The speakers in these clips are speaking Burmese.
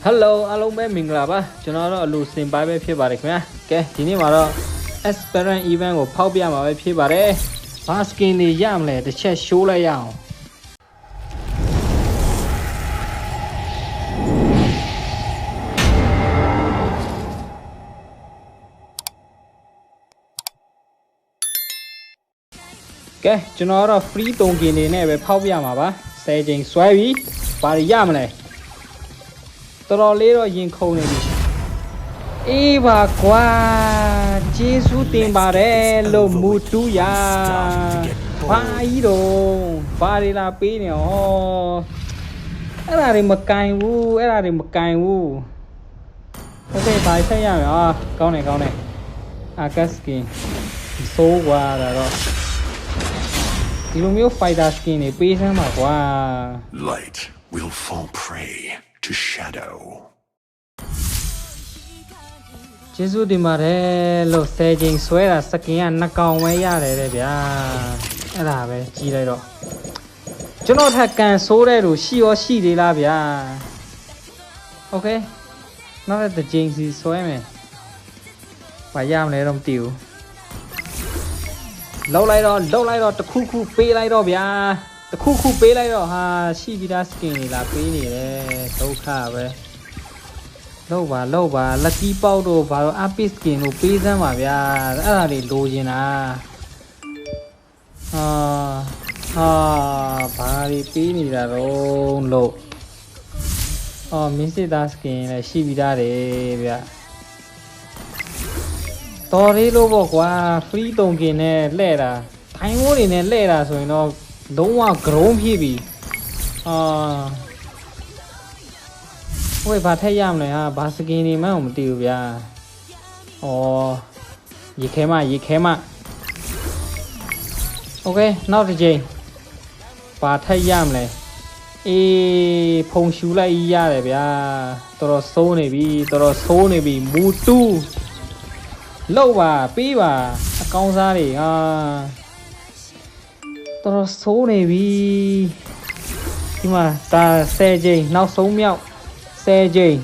Hello အားလုံးပဲမင်္ဂလာပါကျွန်တော်တော့အလူစင်ပိုင်းပဲဖြစ်ပါတယ်ခင်ဗျာကဲဒီနေ့မှာတော့ Esperant event ကိုဖောက်ပြမှာပဲဖြစ်ပါတယ်ဘာ skin တွေရမလဲတစ်ချက် show လိုက်ရအောင်ကဲကျွန်တော်တော့ free 3 skin တွေနဲ့ပဲဖောက်ပြမှာပါ10ချိန်ဆွဲပြီးဘာတွေရမလဲတော်တော်လေးတော့ရင်ခုန်နေပြီအေးပါကွာကျေးဇူးတင်ပါတယ်လို့မူတူးရဘာကြီးတော့ဘာတွေလာပေးနေဩအဲ့ဒါတွေမကင်ဘူးအဲ့ဒါတွေမကင်ဘူးโอเคဘာဆက်ရမလဲကောင်းတယ်အာကတ်စကင်ဆိုးကွာဒါတော့ဒီလိုမျိုး fighter skin တွေပေးစမ်းပါကွာ Light will fall prey to shadow ကျေးဇူးတင်ပါတယ်လို့10ချိန်ဆွဲတာစကင်က2ကောင်ပဲရတယ်တဲ့ဗျာအဲ့ဒါပဲကြီးလိုက်တော့ကျွန်တော်ထက်ကန်ဆိုးတဲ့လူရှိရောရှိသေးလားဗျာโอเคနောက်တစ်ချိန်စီဆွဲမယ်ဘာရမလဲတော့မသိဘူးလောက်လိုက်တော့တခုခုပေးလိုက်တော့ဗျာတခုခုပေးလိုက်တော့ဟာရှိပြီးသား skin တွေလာပေးနေတယ်ဒုက္ခပဲလောက်ပါ lucky ပေါက်တော့ဘာလို့ epic skin ကိုပေးစမ်းပါဗျာအဲ့ဒါတွေလိုချင်တာဘာတွေပေးနေတာတော့လို့မင်းစစ်သား skin လည်းရှိပြီးသားတယ်ဗျတော်လေးလို့ပေါ့ကွာ free 3 skin နဲ့လှဲ့တာထိုင်မိုးတွေနဲ့လှဲ့တာဆိုရင်တော့လုံးဝ grown ဖြစ်ပြီဝေးဘာထက်ရမလဲဟာဘာစကင်နေမှန်းမသိဘူးဗျာရေခဲမโอเคနောက်တစ်ချိန်ဘာထက်ရမလဲဖုံရှူလိုက်ရတယ်ဗျာတော်တော်ဆိုးနေပြီမူတူးလောက်ပါပေးပါအကောင်းစားတွေတော်တော်ဆိုးနေပြီဒီမှာဒါ10ချိန်နောက်ဆုံးမြောက်10ချိန်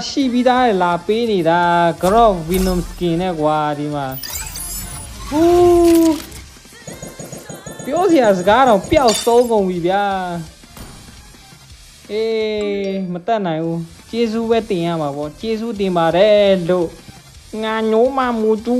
ရှိပြီးသားလာပေးနေတာ Grog Venom skin နဲ့ကွာဒီမှာပြောစရာစကားတော့ပျောက်ဆုံးကုန်ပြီဗျာမတတ်နိုင်ဘူးကျေးဇူးပဲတင်ရမှာပေါ့ကျေးဇူးတင်ပါတယ်လို့ငါညိုးမမူတူ